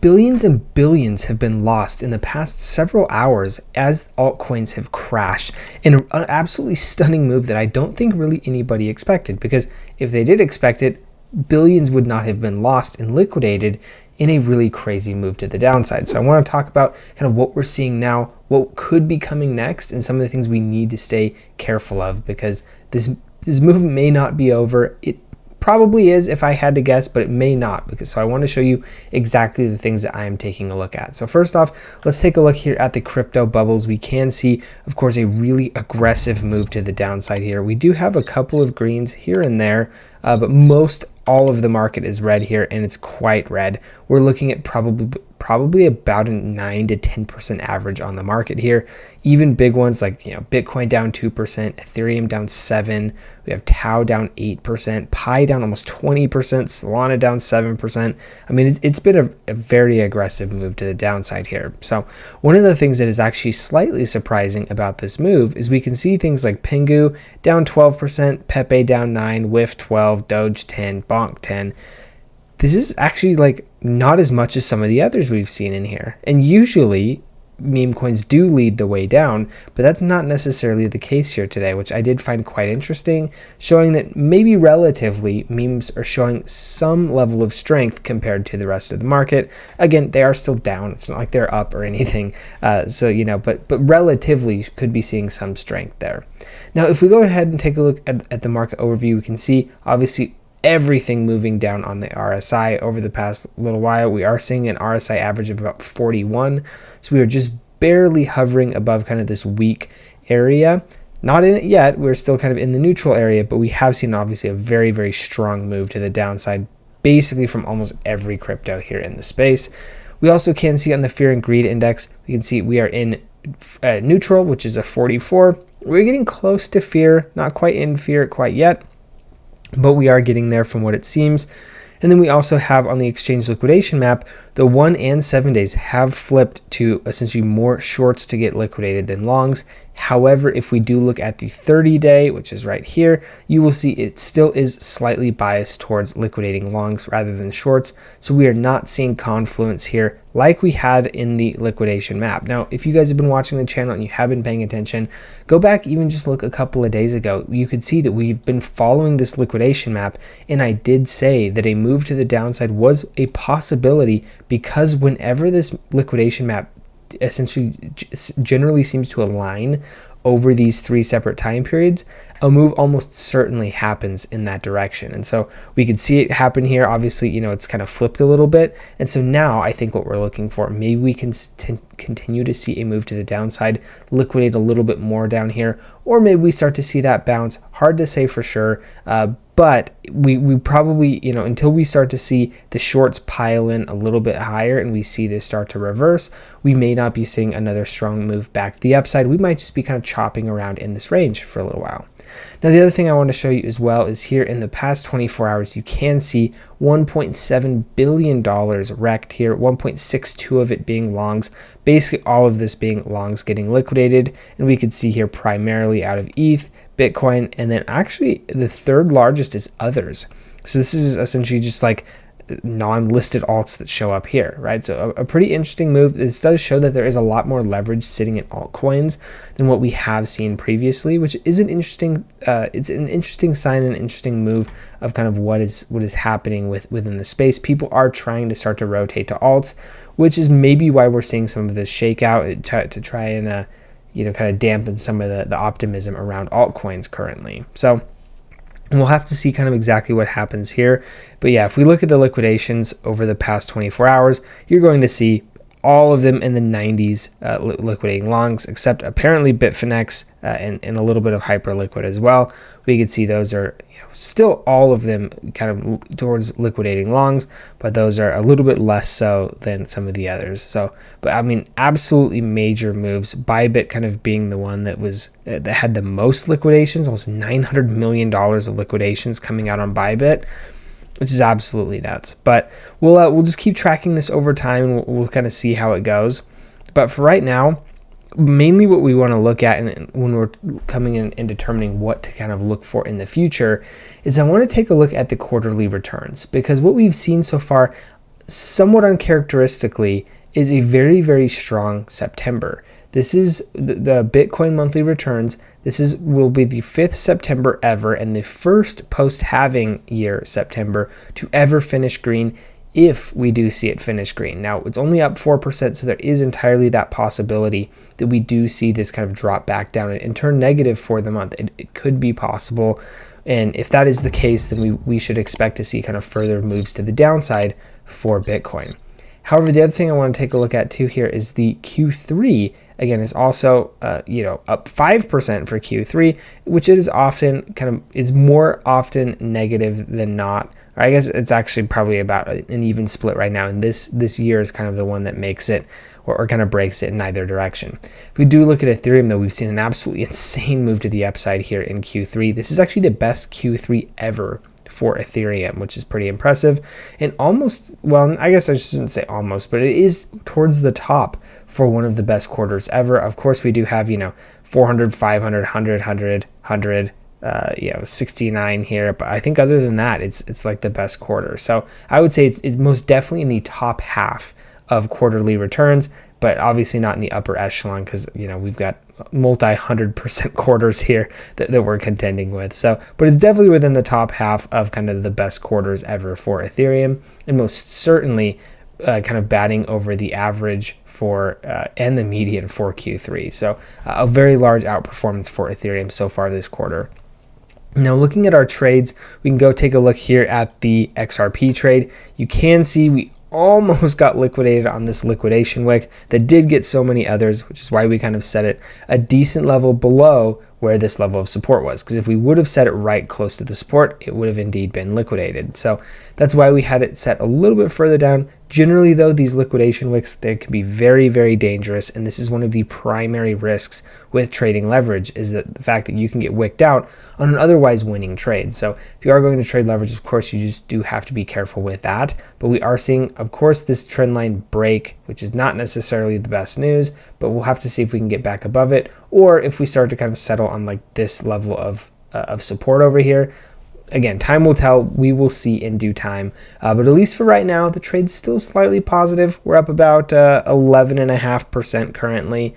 Billions and billions have been lost in the past several hours as altcoins have crashed in an absolutely stunning move that I don't think really anybody expected, because if they did expect it, billions would not have been lost and liquidated in a really crazy move to the downside. So I want to talk about kind of what we're seeing now, what could be coming next, and some of the things we need to stay careful of, because this move may not be over. It probably is if I had to guess, but it may not, so I want to show you exactly the things that I am taking a look at. So first off, let's take a look here at the crypto bubbles. We can see, of course, a really aggressive move to the downside here. We do have a couple of greens here and there, but all of the market is red here, and it's quite red. We're looking at probably about a 9 to 10% average on the market here. Even big ones like, Bitcoin down 2%, Ethereum down 7%, we have Tau down 8%, Pi down almost 20%, Solana down 7%. I mean, it's been a very aggressive move to the downside here. So one of the things that is actually slightly surprising about this move is we can see things like Pingu down 12%, Pepe down 9%, WIF 12%, Doge 10%, Bonk 10%. This is actually like not as much as some of the others we've seen in here. And usually meme coins do lead the way down, but that's not necessarily the case here today, which I did find quite interesting, showing that maybe relatively memes are showing some level of strength compared to the rest of the market. Again, they are still down. It's not like they're up or anything. But relatively could be seeing some strength there. Now, if we go ahead and take a look at the market overview, we can see obviously everything moving down on the RSI over the past little while. We are seeing an RSI average of about 41. So we are just barely hovering above kind of this weak area. Not in it yet. We're still kind of in the neutral area, but we have seen obviously a very, very strong move to the downside, basically from almost every crypto here in the space. We also can see on the fear and greed index, we can see we are in neutral, which is a 44. We're getting close to fear, not quite in fear quite yet, but we are getting there from what it seems. And then we also have on the exchange liquidation map, the 1 and 7 days have flipped to essentially more shorts to get liquidated than longs. However, if we do look at the 30-day, which is right here, you will see it still is slightly biased towards liquidating longs rather than shorts. So we are not seeing confluence here like we had in the liquidation map. Now, if you guys have been watching the channel and you have been paying attention, go back, even just look a couple of days ago. You could see that we've been following this liquidation map, and I did say that a move to the downside was a possibility, because whenever this liquidation map essentially generally seems to align over these 3 separate time periods, a move almost certainly happens in that direction. And so we could see it happen here. Obviously, it's kind of flipped a little bit. And so now I think what we're looking for, maybe we can continue to see a move to the downside, liquidate a little bit more down here, or maybe we start to see that bounce. Hard to say for sure. But we probably, until we start to see the shorts pile in a little bit higher and we see this start to reverse, we may not be seeing another strong move back to the upside. We might just be kind of chopping around in this range for a little while. Now, the other thing I want to show you as well is here in the past 24 hours, you can see $1.7 billion wrecked here, 1.62 of it being longs, basically all of this being longs getting liquidated. And we could see here primarily out of ETH, Bitcoin, and then actually the third largest is others. So this is essentially just like non-listed alts that show up here, right? So a pretty interesting move. This does show that there is a lot more leverage sitting in altcoins than what we have seen previously, which is an interesting it's an interesting sign and an interesting move of kind of what is happening within the space. People are trying to start to rotate to alts, which is maybe why we're seeing some of this shakeout to try and kind of dampen some of the optimism around altcoins currently. So we'll have to see kind of exactly what happens here. But yeah, if we look at the liquidations over the past 24 hours, you're going to see all of them in the 90s liquidating longs, except apparently Bitfinex and a little bit of Hyperliquid as well. We can see those are still all of them kind of towards liquidating longs, but those are a little bit less so than some of the others. So, but I mean, absolutely major moves. Bybit kind of being the one that had the most liquidations, almost $900 million of liquidations coming out on Bybit, which is absolutely nuts. But we'll just keep tracking this over time, and we'll kind of see how it goes. But for right now, mainly what we want to look at when we're coming in and determining what to kind of look for in the future is I want to take a look at the quarterly returns, because what we've seen so far, somewhat uncharacteristically, is a very, very strong September. This is the Bitcoin monthly returns. Will be the 5th September ever and the first post-halving year September to ever finish green, if we do see it finish green. Now, it's only up 4%, so there is entirely that possibility that we do see this kind of drop back down and turn negative for the month. It could be possible. And if that is the case, then we should expect to see kind of further moves to the downside for Bitcoin. However, the other thing I want to take a look at too here is the Q3. Again, is also up 5% for Q3, which is more often negative than not. Or I guess it's actually probably about an even split right now, and this year is kind of the one that makes it or kind of breaks it in either direction. If we do look at Ethereum, though, we've seen an absolutely insane move to the upside here in Q3. This is actually the best Q3 ever for Ethereum, which is pretty impressive, and almost, well, I guess I shouldn't say almost, but it is towards the top for one of the best quarters ever. Of course, we do have 400, 500, 100, 100, 69 here, but I think other than that, it's like the best quarter. So I would say it's most definitely in the top half of quarterly returns, but obviously not in the upper echelon, because we've got multi-100% quarters here that we're contending with. So, but it's definitely within the top half of kind of the best quarters ever for Ethereum, and most certainly kind of batting over the average for and the median for Q3. So a very large outperformance for Ethereum so far this quarter. Now, looking at our trades, we can go take a look here at the XRP trade. You can see we almost got liquidated on this liquidation wick that did get so many others, which is why we kind of set it a decent level below where this level of support was, because if we would have set it right close to the support, it would have indeed been liquidated. So that's why we had it set a little bit further down. Generally, though, these liquidation wicks, they can be very, very dangerous, and this is one of the primary risks with trading leverage, is that the fact that you can get wicked out on an otherwise winning trade. So if you are going to trade leverage, of course, you just do have to be careful with that. But we are seeing, of course, this trend line break, which is not necessarily the best news, but we'll have to see if we can get back above it, or if we start to kind of settle on like this level of support over here. Again, time will tell. We will see in due time. But at least for right now, the trade's still slightly positive. We're up about 11.5% currently.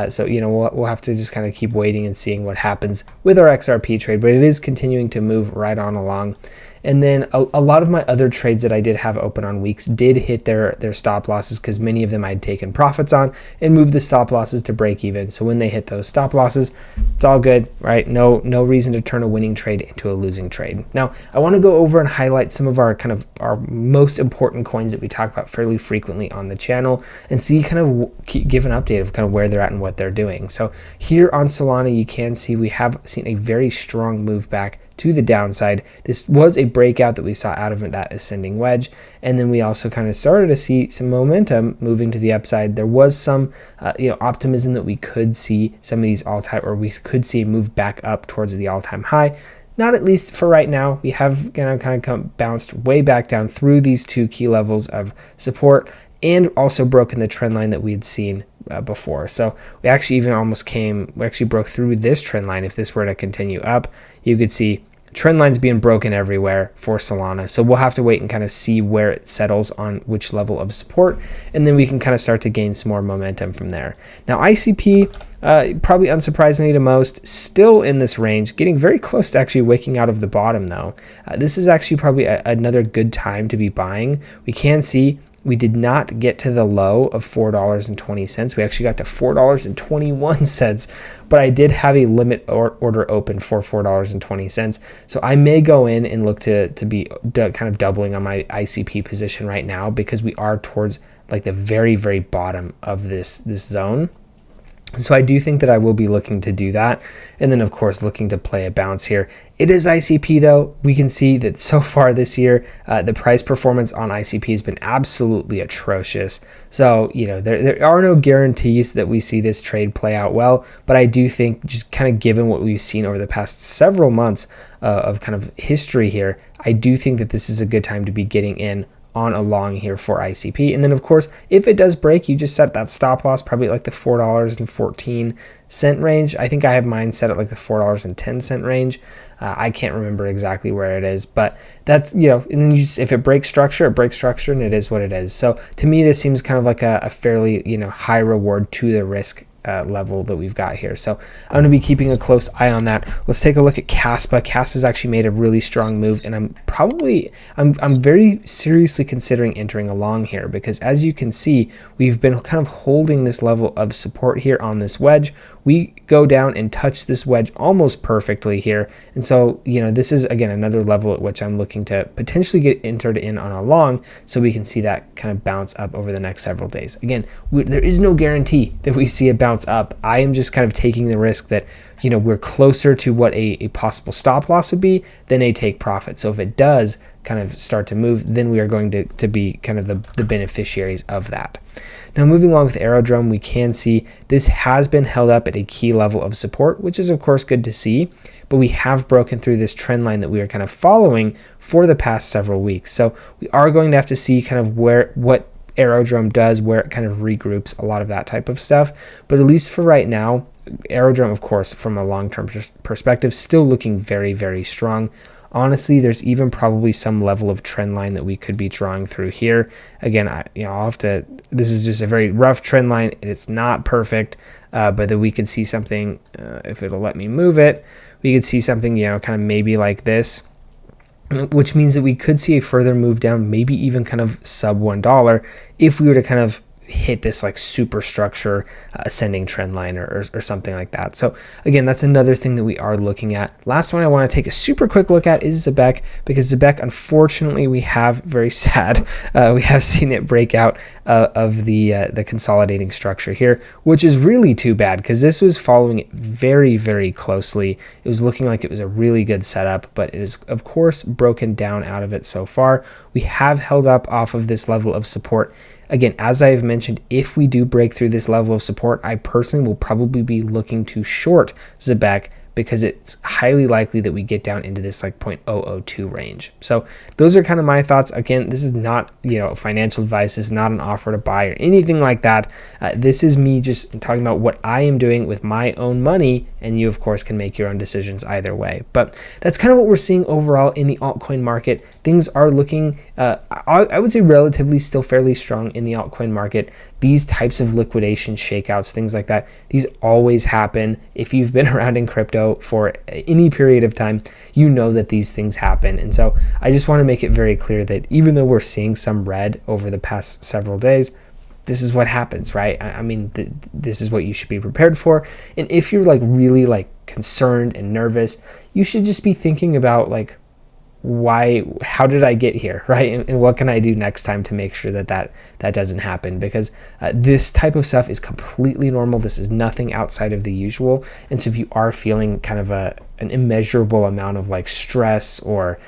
So, we'll have to just kind of keep waiting and seeing what happens with our XRP trade. But it is continuing to move right on along. And then a lot of my other trades that I did have open on Weex did hit their stop losses, because many of them I'd taken profits on and moved the stop losses to break even. So when they hit those stop losses, it's all good, right? No reason to turn a winning trade into a losing trade. Now, I want to go over and highlight some of our most important coins that we talk about fairly frequently on the channel, and see give an update of kind of where they're at and what they're doing. So here on Solana, you can see we have seen a very strong move back to the downside. This was a breakout that we saw out of that ascending wedge, and then we also kind of started to see some momentum moving to the upside. There was some optimism that we could see some of these all-time, or we could see a move back up towards the all-time high. Not at least for right now. We have kind of bounced way back down through these two key levels of support, and also broken the trend line that we had seen before. So we actually broke through this trend line. If this were to continue up, you could see trend lines being broken everywhere for Solana. So we'll have to wait and kind of see where it settles on which level of support, and then we can kind of start to gain some more momentum from there. Now, ICP, probably unsurprisingly to most, still in this range, getting very close to actually waking out of the bottom though. This is actually probably another good time to be buying. We can see we did not get to the low of $4.20. We actually got to $4.21, but I did have a limit order open for $4.20. So I may go in and look to be kind of doubling on my ICP position right now, because we are towards like the very, very bottom of this zone. So I do think that I will be looking to do that. And then, of course, looking to play a bounce here. It is ICP, though. We can see that so far this year, the price performance on ICP has been absolutely atrocious. So, there are no guarantees that we see this trade play out well. But I do think, just kind of given what we've seen over the past several months of kind of history here, I do think that this is a good time to be getting in on a long here for ICP. And then of course, if it does break, you just set that stop loss probably like the $4.14 range. I think I have mine set at like the $4.10 range. I can't remember exactly where it is, but that's, you know, and then you just, if it breaks structure, it breaks structure, and it is what it is. So to me, this seems kind of like a fairly, you know, high reward to the risk level that we've got here. So I'm going to be keeping a close eye on that. Let's take a look at Kaspa. Kaspa's actually made a really strong move, and I'm very seriously considering entering along here, because as you can see, we've been kind of holding this level of support here on this wedge. We go down and touch this wedge almost perfectly here. And so, you know, this is again another level at which I'm looking to potentially get entered in on a long, so we can see that kind of bounce up over the next several days. Again, there is no guarantee that we see a bounce up. I am just kind of taking the risk that, you know, we're closer to what a possible stop loss would be than a take profit. So if it does kind of start to move, then we are going to be kind of the beneficiaries of that. Now, moving along with Aerodrome, we can see this has been held up at a key level of support, which is of course good to see, but we have broken through this trend line that we are kind of following for the past several weeks. So we are going to have to see kind of what Aerodrome does, where it kind of regroups, a lot of that type of stuff. But at least for right now, Aerodrome, of course, from a long-term perspective, still looking very, very strong. Honestly, there's even probably some level of trend line that we could be drawing through here. Again, I'll have to, this is just a very rough trend line. It's not perfect, but that we could see something, if it'll let me move it, we could see something, you know, kind of maybe like this, which means that we could see a further move down, maybe even kind of sub $1 if we were to kind of hit this like superstructure ascending trend line or something like that. So again, that's another thing that we are looking at. Last one I want to take a super quick look at is Zebec, because Zebec, unfortunately, we have, very sad, we have seen it break out of the consolidating structure here, which is really too bad, because this was following it very, very closely. It was looking like it was a really good setup, but it is of course broken down out of it so far. We have held up off of this level of support. Again, as I have mentioned, if we do break through this level of support, I personally will probably be looking to short Zebec, because it's highly likely that we get down into this like 0.002 range. So those are kind of my thoughts. Again, this is not, you know, financial advice. This is not an offer to buy or anything like that. This is me just talking about what I am doing with my own money, and you of course can make your own decisions either way. But that's kind of what we're seeing overall in the altcoin market. Things are looking, I would say, relatively still fairly strong in the altcoin market. These types of liquidation shakeouts, things like that, these always happen. If you've been around in crypto for any period of time, you know that these things happen. And so I just want to make it very clear that even though we're seeing some red over the past several days, this is what happens, right? I mean, this is what you should be prepared for. And if you're like really like concerned and nervous, you should just be thinking about like, how did I get here, right? And what can I do next time to make sure that doesn't happen? Because this type of stuff is completely normal. This is nothing outside of the usual. And so if you are feeling kind of an immeasurable amount of like stress, or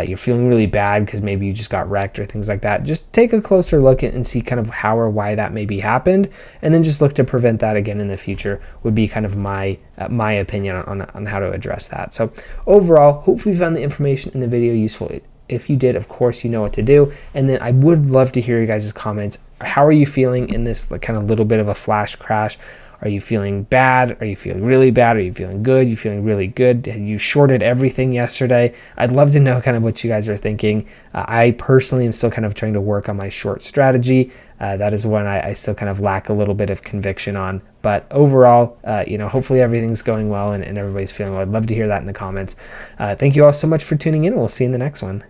you're feeling really bad because maybe you just got wrecked or things like that, just take a closer look and see kind of how or why that maybe happened, and then just look to prevent that again in the future, would be kind of my opinion on how to address that. So overall, hopefully you found the information in the video useful. If you did, of course, you know what to do. And then I would love to hear you guys' comments. How are you feeling in this like kind of little bit of a flash crash? Are you feeling bad? Are you feeling really bad? Are you feeling good? Are you feeling really good? Had you shorted everything yesterday? I'd love to know kind of what you guys are thinking. I personally am still kind of trying to work on my short strategy. That is one I still kind of lack a little bit of conviction on. But overall, you know, hopefully everything's going well and everybody's feeling well. I'd love to hear that in the comments. Thank you all so much for tuning in. We'll see you in the next one.